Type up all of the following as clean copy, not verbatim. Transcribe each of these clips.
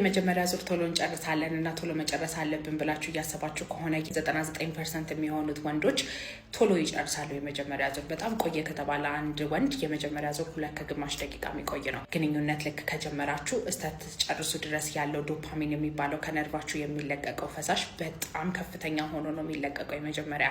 የመጀመሪያ ዙር ቶሎ እንጨርሳለን እና ቶሎ መጨረስ አለብን ብላችሁ እያሰባችሁ ከሆነ 99% የሚሆኑት ወንዶች ቶሎ ይጨርሳሉ። የመጀመሪያ ዙር በጣም ቆየ ከተባለ አንድ ወንድ የመጀመሪያ ዙር 2 ከግማሽ ደቂቃ የሚቆይ ነው። ግንኙነት ልክ ከጀመራችሁ እስከትጨርሱ ድረስ ያለው ዶፓሚን የሚባለው ከነርቫችሁ የሚለቀቀው ፈሳሽ በጣም ከፍተኛ ሆኖ ነው የሚለቀቀው የመጀመሪያ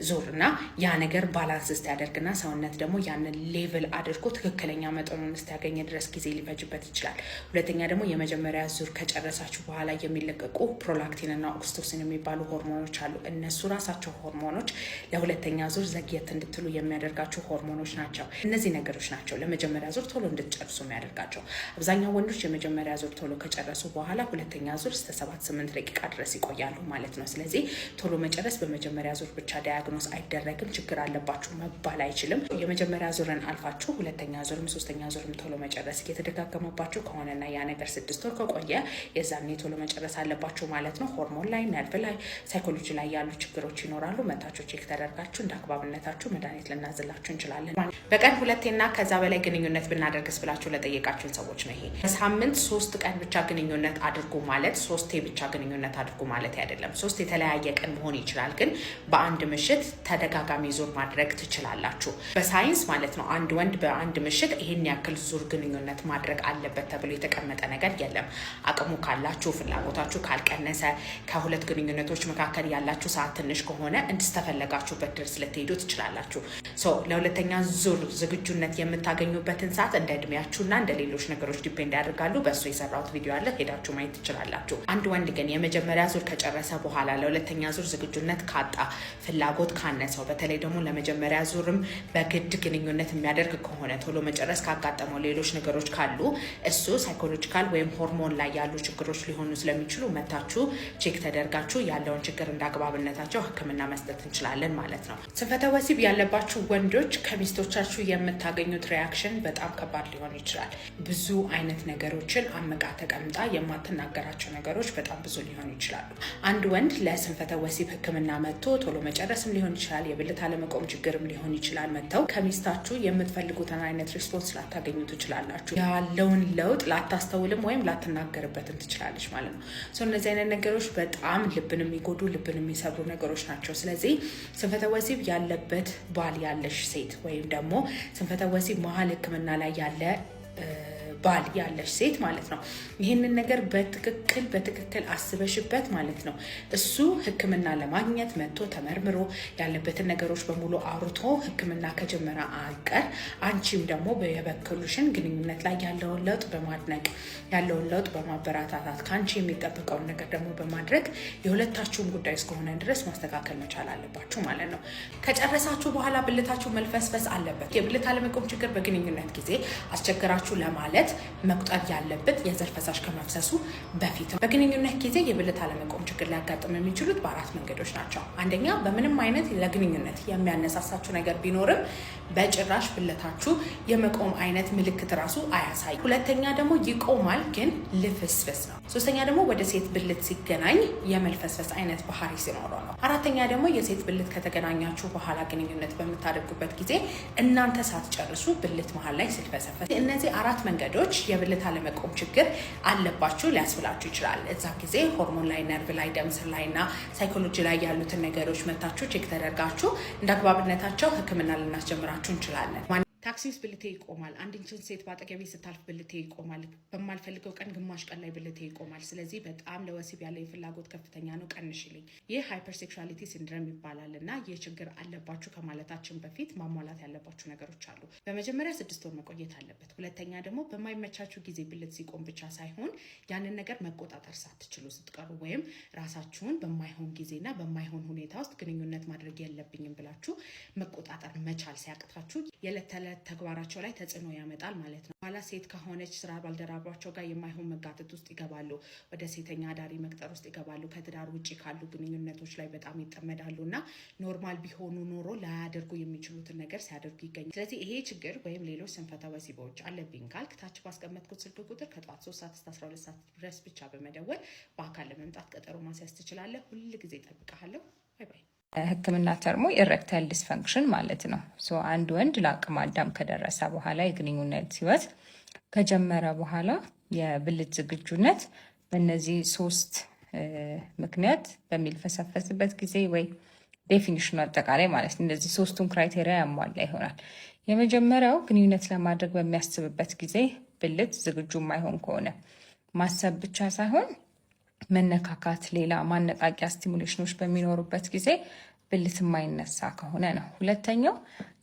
ዙር እና ያ ነገር ባላንስ እስኪያደርግና ሰውነት ደግሞ ያንን ሌቭል አድርጎ ትክክለኛ መጠኑን እስኪያገኝ ድረስ ጊዜ ሊፈጅበት ይችላል። ሁለተኛ ደግሞ የመጀመሪያ ዙር ከጨረሳችሁ በኋላ የሚለቀቁ ፕሮላክቲን እና ኦክሲቶሲን የሚባሉ ሆርሞኖች አሉ። እነሱ ራሳቸው ሆርሞኖች ለሁለተኛ ዙር ዘግየት እንድትሉ የሚያደርጋቸው ሆርሞኖች ናቸው። እነዚህ ነገሮች ናቸው ለመጀመሪያ ዙር ቶሎ እንድትጨርሱ የሚያደርጋቸው። አብዛኛው ወንዶች የመጀመሪያ ዙር ቶሎ ከጨረሱ በኋላ ሁለተኛ ዙር እስከ 7-8 ደቂቃ ድረስ ይቆያሉ ማለት ነው። ስለዚህ ቶሎ መጨረስ በመጀመሪያ ዙር ብቻ ዳያግኖስ አይደረግም። ችግር አለባችሁ መባል አይችልም። የመጀመሪያ ዙርን አልፋችሁ ሁለተኛ ዙርም ሶስተኛ ዙርም ቶሎ መጨረስ እየተደጋገመባችሁ ከሆነና ያ ነገር 6 ወር ከቆየ የዛኔ ቶሎ መጨረስ አለባችሁ ማለት ነው። ሆርሞን ላይ፣ ነርቭ ላይ፣ ሳይኮሎጂ ላይ ያሉ ችግሮች ይኖራሉ። መታችሁ ቼክ ተደርጋችሁ እንደ አግባብነታችሁ መድኃኒት ልናዝላችሁ እንችላለን። በቀን 2ና ከዛ በላይ ግንኙነት ብናደርግስ ብላችሁ ለጠየቃችሁን ሰዎች ነው ይሄ። በሳምንት 3 ቀን ብቻ ግንኙነት አድርጉ ማለት 3 ብቻ ግንኙነት አድርጉ ማለት አይደለም። 3 የተለያየ ቀን መሆን ይችላል፣ ግን በአንድ ምሽት ተደጋጋሚ ዙር ማድረግ ትችላላችሁ። በሳይንስ ማለት ነው አንድ ወንድ በአንድ ምሽት ይሄን ያክል ዙር ግንኙነት ማድረግ አለበት ተብሎ የተቀመጠ ነገር የለም። አቅሙ ካላችሁ ፍላጎታችሁ ካልቀነሰ ከሁለት ግንኙነቶች መካከል ያላችሁ ሰዓት ትንሽ ከሆነ እንድትፈለጋችሁበት ድረስ ልትሄዱ ትችላላችሁ። ለሁለተኛ ዙር ዝግጁነት የምታገኙበትን ሰዓት እንደ እድሜያችሁና እንደ ሌሎች ነገሮች ዲፔንድ ያደርጋሉ። በእሱ የሰራሁት ቪዲዮ አለ፣ ሄዳችሁ ማየት ትችላላችሁ። አንድ ወንድ ግን የመጀመሪያ ዙር ከጨረሰ በኋላ ለሁለተኛ ዙር ዝግጁነት ካጣ፣ ፍላጎት ካነሰው፣ በተለይ ደግሞ ለመጀመሪያ ዙርም በግድ ግንኙነት የሚያደርግ ከሆነ ቶሎ መጨረስ ካጋጠመው ሌሎች ነገሮች ካሉ እሱ ሳይኮሎጂካል ወይም ሆርሞን ላይ ያሉ ችግሮች ሊሆኑ ስለሚችሉ መታችሁ ቼክ ተደርጋችሁ ያለውን ችግር እንዳግባብነታቸው ሕክምና መስጠት እንችላለን ማለት ነው። ስንፈተ ወሲብ ያለባችሁ ወንዶች ከሚስቶቻችሁ የምታገኙት ሪያክሽን በጣም ከባድ ሊሆን ይችላል። ብዙ አይነት ነገሮችን አመቃ ተቀምጣ የማትናገራቸው ነገሮች በጣም ብዙ ሊሆኑ ይችላሉ። አንድ ወንድ ለስንፈተ ወሲብ ሕክምና መጥቶ ቶሎ መጨረስም ሊሆን ይችላል፣ የብልት አለመቆም ችግርም ሊሆን ይችላል። መጥተው ከሚስታችሁ የምትፈልጉትን አይነት ሪስፖንስ ላታገኙ ትችላላችሁ። ያለውን ለውጥ ላታስተውልም ወይም ላትናገርበትም ትችላለች ማለት ነው። እነዚህ አይነት ነገሮች በጣም ልብን የሚጎዱ ልብን የሚሰብሩ ነገሮች ናቸው። ስለዚህ ስንፈተ ወሲብ ያለበት ባል ያለሽ ሴት ወይም ደግሞ ስንፈተ ወሲብ መሀል ሕክምና ላይ ያለ ባል ያለሽ ሴት ማለት ነው ይህንን ነገር በትክክል አስበሽበት ማለት ነው እሱ ሕክምና ለማግኘት መጥቶ ተመርምሮ ያለበትን ነገሮች በሙሉ አውርቶ ሕክምና ከጀመረ አንቀር አንቺም ደግሞ በየበኩልሽን ግንኙነት ላይ ያለውን ለውጥ በማድነቅ ያለውን ለውጥ በማበረታታት ከአንቺ የሚጠበቀውን ነገር ደግሞ በማድረግ የሁለታችሁም ጉዳይ እስከሆነ ድረስ ማስተካከል መቻል አለባችሁ ማለት ነው። ከጨረሳችሁ በኋላ ብልታችሁ መልፈስፈስ አለበት። የብልት አለመቆም ችግር በግንኙነት ጊዜ አስቸገራችሁ ለማለት መቁጠር ያለበት የዘር ፈሳሽ ከመፍሰሱ በፊት። በግንኙነት ጊዜ የብልት አለመቆም ችግር ሊያጋጥም የሚችሉት በ4 መንገዶች ናቸው። አንደኛ በምንም አይነት ለግንኙነት የሚያነሳሳችሁ ነገር ቢኖርም በጭራሽ ብልታችሁ የመቆም አይነት ምልክት ራሱ አያሳይ። ሁለተኛ ደግሞ ይቆማል ግን ልፍስፍስ ነው። ሶስተኛ ደግሞ ወደ ሴት ብልት ሲገናኝ የመልፈስፈስ አይነት ባህሪ ሲኖረው ነው። አራተኛ ደግሞ የሴት ብልት ከተገናኛችሁ በኋላ ግንኙነት በምታደርጉበት ጊዜ እናንተ ሳትጨርሱ ብልት መሀል ላይ ሲልፈሰፈስ። እነዚህ 4 መንገዶች የብልት አለመቆም ችግር አለባችሁ ሊያስብላችሁ ይችላል። እዛ ጊዜ ሆርሞን ላይ፣ ነርቭ ላይ፣ ደም ስር ላይ እና ሳይኮሎጂ ላይ ያሉትን ነገሮች መታችሁ ቼክ ተደርጋችሁ እንደ አግባብነታቸው ሕክምና ልናስጀምራችሁ እንችላለን። ታክሲ ውስጥ ብልቴ ይቆማል። አንድችን ሴት በአጠገቤ ስታልፍ ብልቴ ይቆማል። በማልፈልገው ቀን ግማሽ ቀን ላይ ብልቴ ይቆማል። ስለዚህ በጣም ለወሲብ ያለኝ ፍላጎት ከፍተኛ ነው፣ ቀንሽልኝ። ይህ ሃይፐርሴክሹዋሊቲ ሲንድረም ይባላል እና ይህ ችግር አለባችሁ ከማለታችን በፊት ማሟላት ያለባችሁ ነገሮች አሉ። በመጀመሪያ 6 ወር መቆየት አለበት። ሁለተኛ ደግሞ በማይመቻችሁ ጊዜ ብልት ሲቆም ብቻ ሳይሆን ያንን ነገር መቆጣጠር ሳትችሉ ስትቀሩ ወይም ራሳችሁን በማይሆን ጊዜና በማይሆን ሁኔታ ውስጥ ግንኙነት ማድረግ የለብኝም ብላችሁ መቆጣጠር መቻል ሲያቅታችሁ የዕለት ተዕለት ተግባራቸው ላይ ተጽዕኖ ያመጣል ማለት ነው። ኋላ ሴት ከሆነች ስራ ባልደረባቸው ጋር የማይሆን መጋተት ውስጥ ይገባሉ። ወደ ሴተኛ አዳሪ መቅጠር ውስጥ ይገባሉ። ከትዳር ውጭ ካሉ ግንኙነቶች ላይ በጣም ይጠመዳሉ እና ኖርማል ቢሆኑ ኖሮ ላያደርጉ የሚችሉትን ነገር ሲያደርጉ ይገኛል። ስለዚህ ይሄ ችግር ወይም ሌሎች ስንፈተ ወሲቦች አለብኝ ካልክ ታች ባስቀመጥኩት ስልክ ቁጥር ከጠዋት 3 ሰዓት እስከ 12 ሰዓት ድረስ ብቻ በመደወል በአካል ለመምጣት ቀጠሮ ማስያዝ ትችላለህ። ሁል ጊዜ እጠብቅሃለሁ። ባይ ባይ። ሕክምና ተርሞ ኢሬክታይል ዲስፈንክሽን ማለት ነው። አንድ ወንድ ለአቅመ አዳም ከደረሰ በኋላ የግንኙነት ህይወት ከጀመረ በኋላ የብልት ዝግጁነት በእነዚህ 3 ምክንያት በሚልፈሰፈስበት ጊዜ ወይ ዴፊኒሽኑ አጠቃላይ ማለት ነው እነዚህ 3ቱን ክራይቴሪያ ያሟላ ይሆናል። የመጀመሪያው ግንኙነት ለማድረግ በሚያስብበት ጊዜ ብልት ዝግጁ የማይሆን ከሆነ ማሰብ ብቻ ሳይሆን መነካካት፣ ሌላ ማነቃቂያ ስቲሙሌሽኖች በሚኖሩበት ጊዜ ብልት የማይነሳ ከሆነ ነው። ሁለተኛው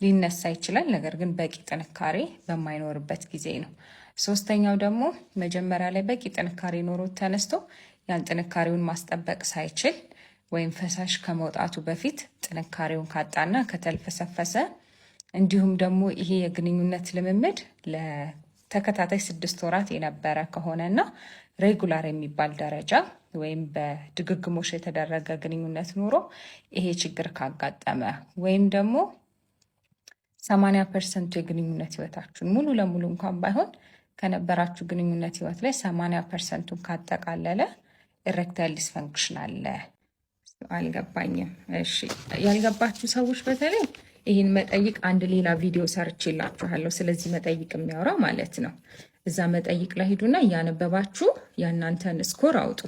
ሊነሳ ይችላል፣ ነገር ግን በቂ ጥንካሬ በማይኖርበት ጊዜ ነው። ሶስተኛው ደግሞ መጀመሪያ ላይ በቂ ጥንካሬ ኖሮት ተነስቶ ያን ጥንካሬውን ማስጠበቅ ሳይችል ወይም ፈሳሽ ከመውጣቱ በፊት ጥንካሬውን ካጣና ከተልፈሰፈሰ እንዲሁም ደግሞ ይሄ የግንኙነት ልምምድ ለተከታታይ 6 ወራት የነበረ ከሆነና ሬጉላር የሚባል ደረጃ ወይም በድግግሞሽ የተደረገ ግንኙነት ኖሮ ይሄ ችግር ካጋጠመ ወይም ደግሞ 80% የግንኙነት ህይወታችሁን ሙሉ ለሙሉ እንኳን ባይሆን ከነበራችሁ ግንኙነት ህይወት ላይ 80%ቱን ካጠቃለለ ኢሬክታይል ዲስፈንክሽን አለ። አልገባኝም። እሺ፣ ያልገባችሁ ሰዎች በተለይ ይህን መጠይቅ አንድ ሌላ ቪዲዮ ሰርቼላችኋለሁ። ስለዚህ መጠይቅ የሚያወራ ማለት ነው። እዛ መጠይቅ ላይ ሂዱና እያነበባችሁ የእናንተን ስኮር አውጡ።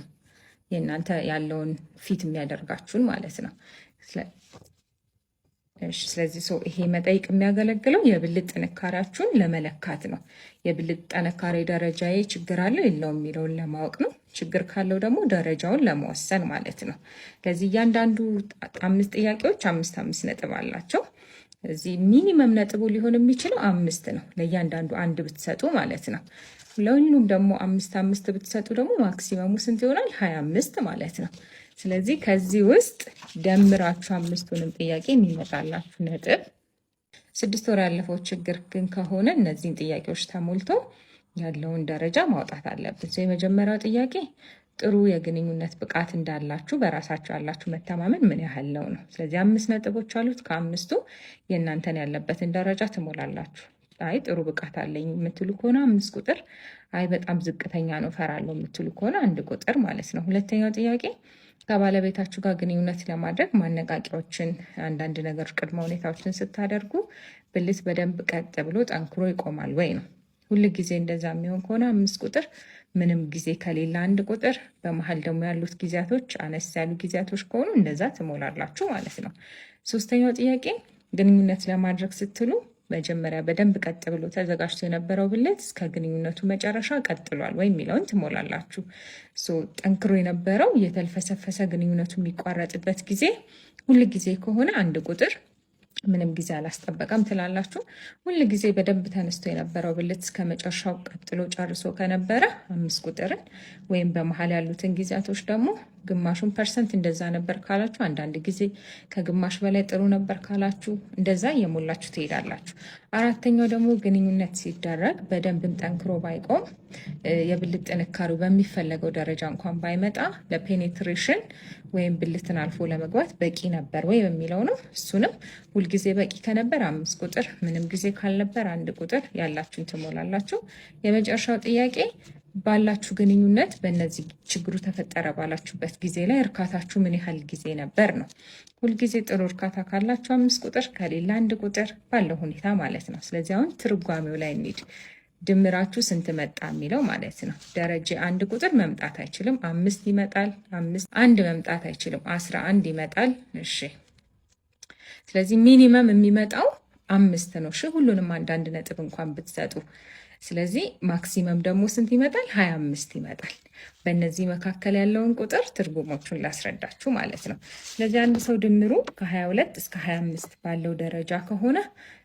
የእናንተ ያለውን ፊት የሚያደርጋችሁን ማለት ነው። ስለዚህ ይሄ መጠይቅ የሚያገለግለው የብልት ጥንካሬያችሁን ለመለካት ነው። የብልት ጥንካሬ ደረጃዬ ችግር አለው የለውም የሚለውን ለማወቅ ነው። ችግር ካለው ደግሞ ደረጃውን ለመወሰን ማለት ነው። ስለዚህ እያንዳንዱ 5 ጥያቄዎች 5 ነጥብ አላቸው። እዚህ ሚኒመም ነጥቡ ሊሆን የሚችለው 5 ነው። ለእያንዳንዱ 1 ብትሰጡ ማለት ነው። ለሁሉም ደግሞ 5 ብትሰጡ ደግሞ ማክሲመሙ ስንት ይሆናል? 25 ማለት ነው። ስለዚህ ከዚህ ውስጥ ደምራችሁ 5ቱንም ጥያቄ የሚመጣላችሁ ነጥብ 6 ወር ያለፈው ችግር ግን ከሆነ እነዚህን ጥያቄዎች ተሞልቶ ያለውን ደረጃ ማውጣት አለብን። የመጀመሪያው ጥያቄ ጥሩ የግንኙነት ብቃት እንዳላችሁ በራሳችሁ ያላችሁ መተማመን ምን ያህል ነው ነው። ስለዚህ 5 ነጥቦች አሉት። ከ5ቱ የእናንተን ያለበትን ደረጃ ትሞላላችሁ። አይ ጥሩ ብቃት አለኝ የምትሉ ከሆነ 5 ቁጥር፣ አይ በጣም ዝቅተኛ ነው ፈራለሁ የምትሉ ከሆነ 1 ቁጥር ማለት ነው። ሁለተኛው ጥያቄ ከባለቤታችሁ ጋር ግንኙነት ለማድረግ ማነቃቂያዎችን፣ አንዳንድ ነገሮች፣ ቅድመ ሁኔታዎችን ስታደርጉ ብልት በደንብ ቀጥ ብሎ ጠንክሮ ይቆማል ወይ ነው። ሁል ጊዜ እንደዛ የሚሆን ከሆነ 5 ቁጥር፣ ምንም ጊዜ ከሌላ 1 ቁጥር፣ በመሀል ደግሞ ያሉት ጊዜያቶች አነስ ያሉ ጊዜያቶች ከሆኑ እንደዛ ትሞላላችሁ ማለት ነው። ሶስተኛው ጥያቄ ግንኙነት ለማድረግ ስትሉ መጀመሪያ በደንብ ቀጥ ብሎ ተዘጋጅቶ የነበረው ብልት እስከ ግንኙነቱ መጨረሻ ቀጥሏል ወይ የሚለውን ትሞላላችሁ። ጠንክሮ የነበረው የተልፈሰፈሰ ግንኙነቱ የሚቋረጥበት ጊዜ ሁል ጊዜ ከሆነ 1 ቁጥር፣ ምንም ጊዜ አላስጠበቀም ትላላችሁ። ሁል ጊዜ በደንብ ተነስቶ የነበረው ብልት እስከ መጨረሻው ቀጥሎ ጨርሶ ከነበረ 5 ቁጥርን፣ ወይም በመሀል ያሉትን ጊዜያቶች ደግሞ ግማሹን ፐርሰንት እንደዛ ነበር ካላችሁ፣ አንዳንድ ጊዜ ከግማሽ በላይ ጥሩ ነበር ካላችሁ እንደዛ እየሞላችሁ ትሄዳላችሁ። አራተኛው ደግሞ ግንኙነት ሲደረግ በደንብም ጠንክሮ ባይቆም የብልት ጥንካሬው በሚፈለገው ደረጃ እንኳን ባይመጣ ለፔኔትሬሽን ወይም ብልትን አልፎ ለመግባት በቂ ነበር ወይ የሚለው ነው። እሱንም ሁልጊዜ በቂ ከነበር 5 ቁጥር፣ ምንም ጊዜ ካልነበር 1 ቁጥር ያላችሁን ትሞላላችሁ። የመጨረሻው ጥያቄ ባላችሁ ግንኙነት በእነዚህ ችግሩ ተፈጠረ ባላችሁበት ጊዜ ላይ እርካታችሁ ምን ያህል ጊዜ ነበር ነው። ሁልጊዜ ጥሩ እርካታ ካላችሁ 5 ቁጥር፣ ከሌላ 1 ቁጥር ባለው ሁኔታ ማለት ነው። ስለዚህ አሁን ትርጓሜው ላይ እንሂድ። ድምራችሁ ስንት መጣ የሚለው ማለት ነው። ደረጃ 1 ቁጥር መምጣት አይችልም፣ 5 ይመጣል። 5 1 መምጣት አይችልም፣ 11 ይመጣል። እሺ፣ ስለዚህ ሚኒመም የሚመጣው 5 ነው። እሺ፣ ሁሉንም አንዳንድ ነጥብ እንኳን ብትሰጡ። ስለዚህ ማክሲመም ደግሞ ስንት ይመጣል? 25 ይመጣል። በእነዚህ መካከል ያለውን ቁጥር ትርጉሞቹን ላስረዳችሁ ማለት ነው። ስለዚህ አንድ ሰው ድምሩ ከ22 እስከ 25 ባለው ደረጃ ከሆነ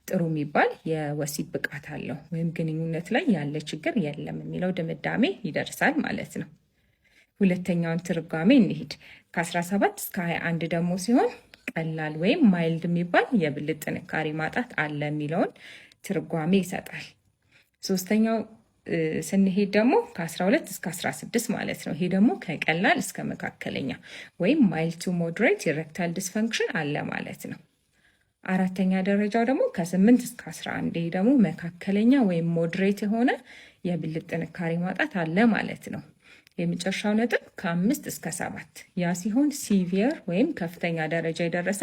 ጥሩ የሚባል የወሲብ ብቃት አለው ወይም ግንኙነት ላይ ያለ ችግር የለም የሚለው ድምዳሜ ይደርሳል ማለት ነው። ሁለተኛውን ትርጓሜ እንሂድ። ከ17 እስከ 21 ደግሞ ሲሆን ቀላል ወይም ማይልድ የሚባል የብልት ጥንካሬ ማጣት አለ የሚለውን ትርጓሜ ይሰጣል። ሶስተኛው ስንሄድ ደግሞ ከ12 እስከ 16 ማለት ነው። ይሄ ደግሞ ከቀላል እስከ መካከለኛ ወይም ማይልድ ቱ ሞደሬት ኢሬክታይል ዲስፈንክሽን አለ ማለት ነው። አራተኛ ደረጃው ደግሞ ከ8 እስከ 11፣ ይሄ ደግሞ መካከለኛ ወይም ሞደሬት የሆነ የብልት ጥንካሬ ማጣት አለ ማለት ነው። የመጨረሻው ነጥብ ከ5 እስከ 7፣ ያ ሲሆን ሲቪየር ወይም ከፍተኛ ደረጃ የደረሰ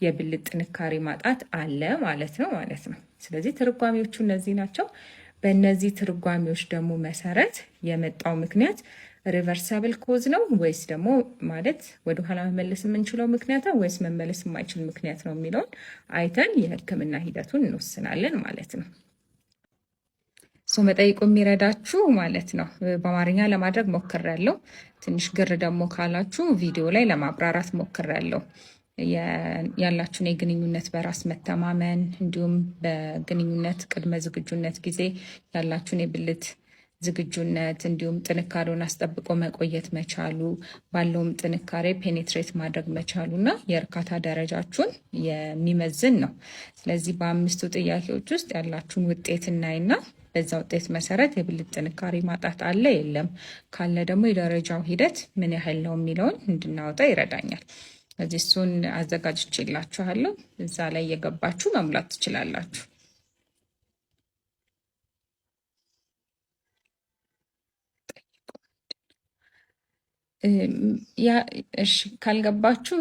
የብልት ጥንካሬ ማጣት አለ ማለት ነው። ስለዚህ ትርጓሜዎቹ እነዚህ ናቸው። በእነዚህ ትርጓሜዎች ደግሞ መሰረት የመጣው ምክንያት ሪቨርሳብል ኮዝ ነው ወይስ ደግሞ ማለት ወደኋላ መመለስ የምንችለው ምክንያት ነው ወይስ መመለስ የማይችል ምክንያት ነው የሚለውን አይተን የህክምና ሂደቱን እንወስናለን ማለት ነው። መጠይቁ የሚረዳችሁ ማለት ነው። በአማርኛ ለማድረግ ሞክሬያለሁ። ትንሽ ግር ደግሞ ካላችሁ ቪዲዮ ላይ ለማብራራት ሞክሬያለሁ። ያላችሁን የግንኙነት በራስ መተማመን እንዲሁም በግንኙነት ቅድመ ዝግጁነት ጊዜ ያላችሁን የብልት ዝግጁነት እንዲሁም ጥንካሬውን አስጠብቆ መቆየት መቻሉ ባለውም ጥንካሬ ፔኔትሬት ማድረግ መቻሉ እና የእርካታ ደረጃችሁን የሚመዝን ነው። ስለዚህ በ5ቱ ጥያቄዎች ውስጥ ያላችሁን ውጤት እናይና በዛ ውጤት መሰረት የብልት ጥንካሬ ማጣት አለ የለም፣ ካለ ደግሞ የደረጃው ሂደት ምን ያህል ነው የሚለውን እንድናወጣ ይረዳኛል። ስለዚህ እሱን አዘጋጅቼላችኋለሁ። እዛ ላይ የገባችሁ መሙላት ትችላላችሁ። እሺ ካልገባችሁ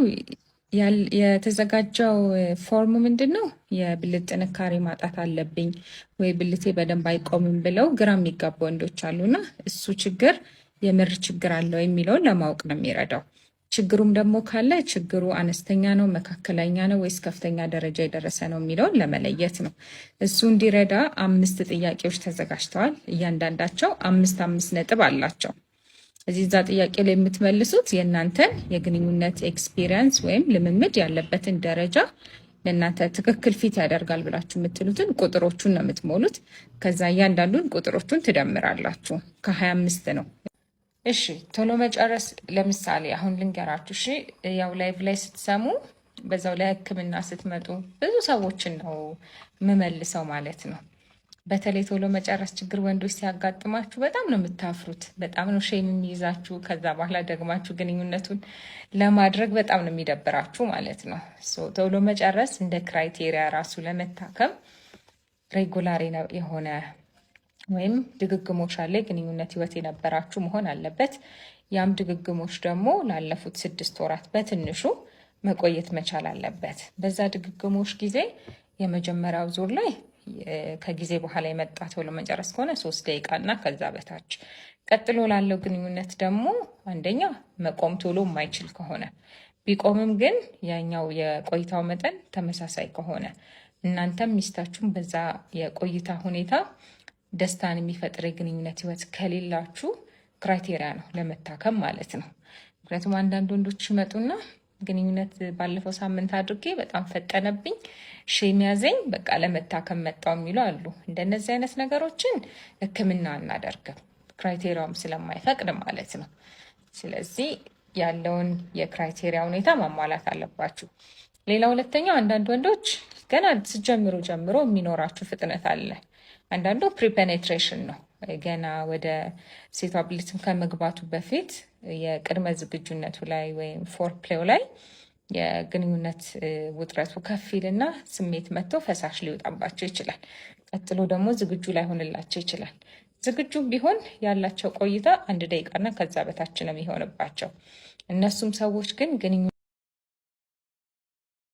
የተዘጋጀው ፎርም ምንድን ነው? የብልት ጥንካሬ ማጣት አለብኝ ወይ ብልቴ በደንብ አይቆምም ብለው ግራ የሚጋቡ ወንዶች አሉና እሱ ችግር የምር ችግር አለው የሚለውን ለማወቅ ነው የሚረዳው። ችግሩም ደግሞ ካለ ችግሩ አነስተኛ ነው፣ መካከለኛ ነው ወይስ ከፍተኛ ደረጃ የደረሰ ነው የሚለውን ለመለየት ነው። እሱ እንዲረዳ 5 ጥያቄዎች ተዘጋጅተዋል። እያንዳንዳቸው 5 ነጥብ አላቸው። እዚህ እዛ ጥያቄ ላይ የምትመልሱት የእናንተን የግንኙነት ኤክስፒሪየንስ ወይም ልምምድ ያለበትን ደረጃ ለእናንተ ትክክል ፊት ያደርጋል ብላችሁ የምትሉትን ቁጥሮቹን ነው የምትሞሉት። ከዛ እያንዳንዱን ቁጥሮቹን ትደምራላችሁ። ከ25 ነው። እሺ ቶሎ መጨረስ። ለምሳሌ አሁን ልንገራችሁ። እሺ ያው ላይቭ ላይ ስትሰሙ በዛው ላይ ህክምና ስትመጡ ብዙ ሰዎችን ነው የምመልሰው ማለት ነው። በተለይ ቶሎ መጨረስ ችግር ወንዶች ሲያጋጥማችሁ በጣም ነው የምታፍሩት፣ በጣም ነው ሼም የሚይዛችሁ። ከዛ በኋላ ደግማችሁ ግንኙነቱን ለማድረግ በጣም ነው የሚደብራችሁ ማለት ነው። ቶሎ መጨረስ እንደ ክራይቴሪያ ራሱ ለመታከም ሬጉላር የሆነ ወይም ድግግሞሽ አለ የግንኙነት ህይወት የነበራችሁ መሆን አለበት። ያም ድግግሞሽ ደግሞ ላለፉት 6 ወራት በትንሹ መቆየት መቻል አለበት። በዛ ድግግሞሽ ጊዜ የመጀመሪያው ዙር ላይ ከጊዜ በኋላ የመጣ ቶሎ መጨረስ ከሆነ 3 ደቂቃ እና ከዛ በታች። ቀጥሎ ላለው ግንኙነት ደግሞ አንደኛ መቆም ቶሎ የማይችል ከሆነ ቢቆምም ግን ያኛው የቆይታው መጠን ተመሳሳይ ከሆነ እናንተም ሚስታችሁም በዛ የቆይታ ሁኔታ ደስታን የሚፈጥር የግንኙነት ህይወት ከሌላችሁ ክራይቴሪያ ነው ለመታከም ማለት ነው። ምክንያቱም አንዳንድ ወንዶች ይመጡና ግንኙነት ባለፈው ሳምንት አድርጌ በጣም ፈጠነብኝ፣ ሼም ያዘኝ፣ በቃ ለመታከም መጣው የሚሉ አሉ። እንደነዚህ አይነት ነገሮችን ህክምና አናደርግም፣ ክራይቴሪያውም ስለማይፈቅድ ማለት ነው። ስለዚህ ያለውን የክራይቴሪያ ሁኔታ ማሟላት አለባችሁ። ሌላ ሁለተኛው አንዳንድ ወንዶች ገና ስትጀምሩ ጀምሮ የሚኖራችሁ ፍጥነት አለ። አንዳንዱ ፕሪፔኔትሬሽን ነው። ገና ወደ ሴቷ ብልትም ከመግባቱ በፊት የቅድመ ዝግጁነቱ ላይ ወይም ፎርፕሌው ላይ የግንኙነት ውጥረቱ ከፊልና ስሜት መጥቶ ፈሳሽ ሊወጣባቸው ይችላል። ቀጥሎ ደግሞ ዝግጁ ላይሆንላቸው ይችላል። ዝግጁ ቢሆን ያላቸው ቆይታ 1 ደቂቃና ከዛ በታች ነው የሚሆንባቸው። እነሱም ሰዎች ግን